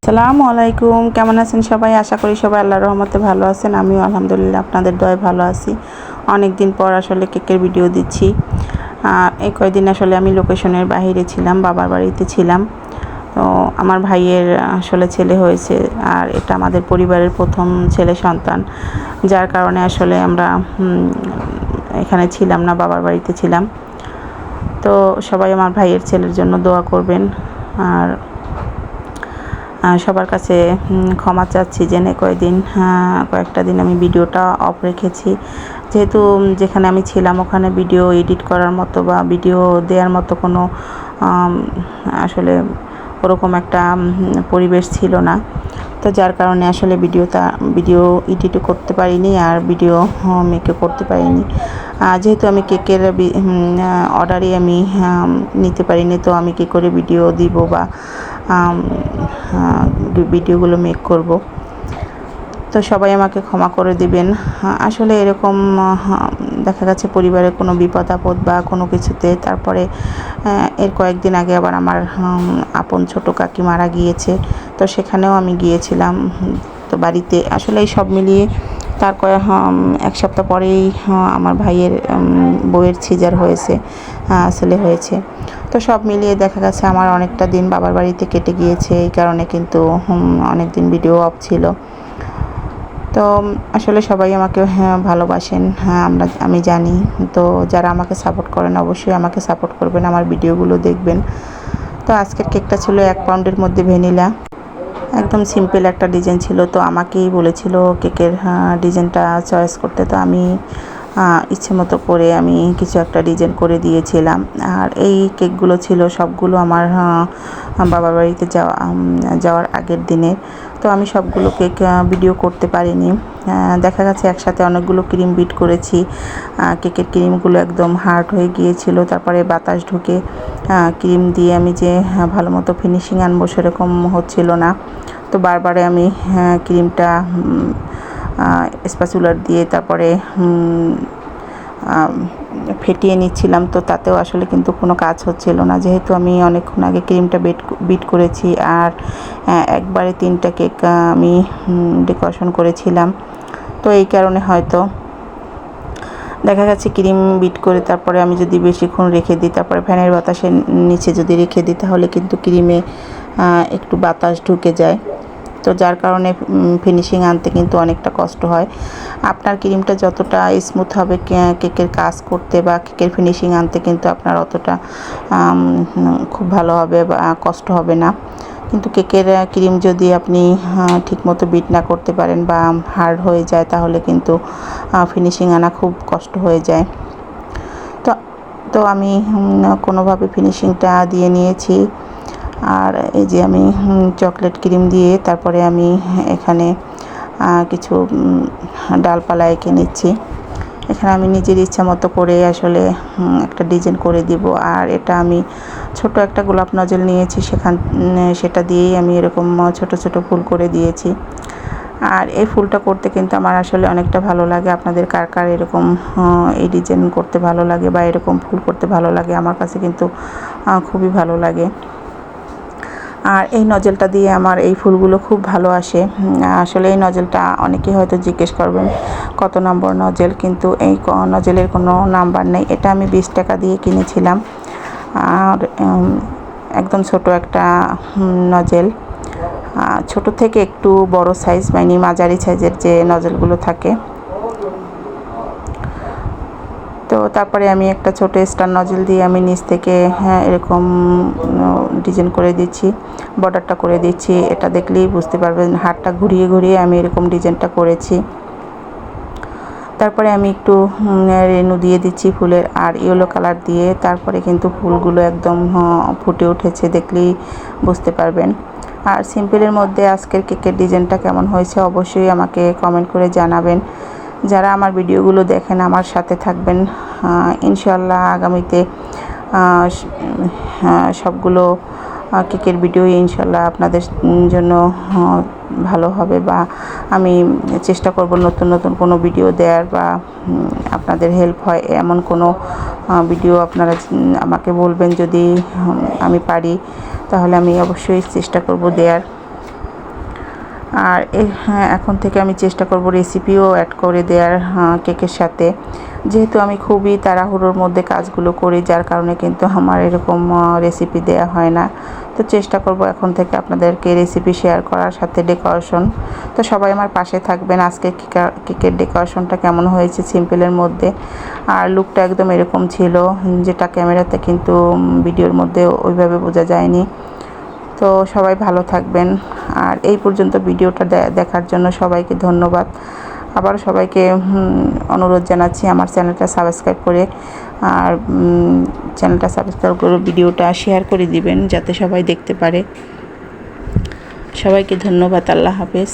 আসসালামু আলাইকুম, কেমন আছেন সবাই? আশা করি সবাই আল্লাহর রহমতে ভালো আছেন। আমিও আলহামদুলিল্লাহ আপনাদের দয়ায় ভালো আছি। অনেক দিন পর আসলে কেকের ভিডিও দিচ্ছি। এই কয়েকদিন আসলে আমি লোকেশনের বাইরে ছিলাম, বাবার বাড়িতে ছিলাম। তো আমার ভাইয়ের আসলে ছেলে হয়েছে, আর এটা আমাদের পরিবারের প্রথম ছেলে সন্তান, যার কারণে আসলে আমরা এখানে ছিলাম না, বাবার বাড়িতে ছিলাম। তো সবাই আমার ভাইয়ের ছেলের জন্য দোয়া করবেন। আর সবার কাছে ক্ষমা চাচ্ছি যে কয়েকটা দিন আমি ভিডিওটা অফ রেখেছি, যেহেতু যেখানে আমি ছিলাম ওখানে ভিডিও এডিট করার মতো বা ভিডিও দেওয়ার মতো কোনো আসলে ওরকম একটা পরিবেশ ছিল না। তো যার কারণে আসলে ভিডিও এডিটও করতে পারিনি, আর ভিডিও মেকও করতে পারিনি। যেহেতু আমি কেকের অর্ডারই আমি নিতে পারিনি, তো আমি কী করে ভিডিও দিব বা ভিডিওগুলো মেক করব। তো সবাই আমাকে ক্ষমা করে দিবেন। আসলে এরকম দেখা গেছে পরিবারে কোনো বিপদ আপদ বা কোনো কিছুতে, তারপরে এর কয়েকদিন আগে আবার আমার আপন ছোটো কাকি মারা গিয়েছে, তো সেখানেও আমি গিয়েছিলাম। তো বাড়িতে আসলে এই সব মিলিয়ে তার এক সপ্তাহ পরেই আমার ভাইয়ের বউয়ের সিজার হয়েছে, ছেলে হয়েছে। তো সব মিলিয়ে দেখা গেছে আমার অনেকটা দিন বাবার বাড়িতে কেটে গিয়েছে, এই কারণে কিন্তু অনেক দিন ভিডিও অফ ছিল। তো আসলে সবাই আমাকে ভালোবাসেন, আমি জানি। তো যারা আমাকে সাপোর্ট করেন অবশ্যই আমাকে সাপোর্ট করবেন, আমার ভিডিওগুলো দেখবেন। তো আজকের কেকটা ছিল 1 পাউন্ডের মধ্যে ভ্যানিলা, একদম সিম্পল একটা ডিজাইন ছিল। তো আমাকেই বলেছিল কেকের ডিজাইনটা চয়েস করতে, তো আমি ইচ্ছে মতো করে আমি কিছু একটা ডিজাইন করে দিয়েছিলাম। আর এই কেকগুলো ছিল সবগুলো আমার বাবার বাড়িতে যাওয়ার আগের দিনের। তো আমি সবগুলো কেক ভিডিও করতে পারিনি। দেখা গেছে একসাথে অনেকগুলো ক্রিম বিট করেছি, কেকের ক্রিমগুলো একদম হার্ড হয়ে গিয়েছিল। তারপরে বাতাস ঢুকে ক্রিম দিয়ে আমি যে ভালো মতো ফিনিশিং আনবো সেরকম হচ্ছিল না। তো বারবারে আমি ক্রিমটা স্প্যাচুলার দিয়ে তারপরে ফেটিয়ে নিচ্ছিলাম। তো তাতেও আসলে কিন্তু কোনো কাজ হচ্ছিল না, যেহেতু আমি অনেকক্ষণ আগে ক্রিমটা বিট করেছি। আর একবারে 3টা কেক আমি ডেকোরেশন করেছিলাম। তো এই কারণে হয়তো দেখা গেছে ক্রিম বিট করে তারপরে আমি যদি বেশিক্ষণ রেখে দিই, তারপরে ফ্যানের বাতাসের নিচে যদি রেখে দিই, তাহলে কিন্তু ক্রিমে একটু বাতাস ঢুকে যায়। তো যার কারণে ফিনিশিং আনতে কিন্তু অনেকটা কষ্ট হয়। আপনার ক্রিমটা যতটা স্মুথ হবে কেকের কাজ করতে বা কেকের ফিনিশিং আনতে, কিন্তু আপনার অতটা খুব ভালো হবে বা কষ্ট হবে না। কিন্তু কেকের ক্রিম যদি আপনি ঠিকমতো বিট না করতে পারেন বা হার্ড হয়ে যায়, তাহলে কিন্তু ফিনিশিং আনা খুব কষ্ট হয়ে যায়। তো তো আমি কোনোভাবে ফিনিশিংটা দিয়ে নিয়েছি। আর এই যে আমি চকলেট ক্রিম দিয়ে তারপরে আমি এখানে কিছু ডালপালা এঁকে নিচ্ছি। এখানে আমি নিজের ইচ্ছা মতো করে আসলে একটা ডিজাইন করে দিব। আর এটা আমি ছোট একটা গোলাপ নজল নিয়েছি, সেটা দিয়েই আমি এরকম ছোট ছোট ফুল করে দিয়েছি। আর এই ফুলটা করতে কিন্তু আমার আসলে অনেকটা ভালো লাগে। আপনাদের কার কার এরকম এই ডিজাইন করতে ভালো লাগে বা এরকম ফুল করতে ভালো লাগে? আমার কাছে কিন্তু খুবই ভালো লাগে। আর এই নজলটা দিয়ে আমার এই ফুলগুলো খুব ভালো আসে। আসলে এই নজলটা অনেকেই হয়তো জিজ্ঞেস করবেন কত নম্বর নজল, কিন্তু এই নজলের কোনো নাম্বার নেই। এটা আমি 20 টাকা দিয়ে কিনেছিলাম। আর একদম ছোট একটা নজল, ছোট থেকে একটু বড় সাইজ, মানে মাঝারি সাইজের যে নজলগুলো থাকে। তো তারপরে আমি একটা ছোট স্টার নজল দিয়ে আমি নিচ থেকে এরকম ডিজাইন করে দিচ্ছি, বর্ডারটা করে দিচ্ছি। এটা দেখলেই বুঝতে পারবেন, হাতটা ঘুরিয়ে ঘুরিয়ে আমি এরকম ডিজাইনটা করেছি। তারপরে আমি একটু রেনু দিয়ে দিচ্ছি ফুলের, আর ইয়েলো কালার দিয়ে। তারপরে কিন্তু ফুলগুলো একদম ফুটে উঠেছে, দেখলেই বুঝতে পারবেন। আর সিম্পলের মধ্যে আজকের কেকের ডিজাইনটা কেমন হয়েছে অবশ্যই আমাকে কমেন্ট করে জানাবেন। যারা আমার ভিডিওগুলো দেখেন আমার সাথে থাকবেন, ইনশাল্লাহ আগামীতে সবগুলো কেকের ভিডিও ইনশাল্লাহ আপনাদের জন্য ভালো হবে, বা আমি চেষ্টা করব নতুন নতুন কোনো ভিডিও দেওয়ার, বা আপনাদের হেল্প হয় এমন কোনো ভিডিও আপনারা আমাকে বলবেন। যদি আমি পারি তাহলে আমি অবশ্যই চেষ্টা করব দেওয়ার। আর হ্যাঁ, এখন থেকে আমি চেষ্টা করব রেসিপিও অ্যাড করে দেওয়ার কেকের সাথে, যেহেতু আমি খুবই তাড়াহুড়োর মধ্যে কাজগুলো করি, যার কারণে কিন্তু আমার এরকম রেসিপি দেওয়া হয় না। তো চেষ্টা করব এখন থেকে আপনাদেরকে রেসিপি শেয়ার করার সাথে ডেকোরেশন। তো সবাই আমার পাশে থাকবেন। আজকে কেকের ডেকোরেশনটা কেমন হয়েছে সিম্পলের মধ্যে, আর লুকটা একদম এরকম ছিল, যেটা ক্যামেরাতে কিন্তু ভিডিওর মধ্যে ওইভাবে বোঝা যায়নি। তো সবাই ভালো থাকবেন। আর এই পর্যন্ত ভিডিওটা দেখার জন্য সবাইকে ধন্যবাদ। আবার সবাইকে অনুরোধ জানাচ্ছি আমার চ্যানেলটা সাবস্ক্রাইব করে, আর চ্যানেলটা সাবস্ক্রাইব করে ভিডিওটা শেয়ার করে দিবেন যাতে সবাই দেখতে পারে। সবাইকে ধন্যবাদ। আল্লাহ হাফেজ।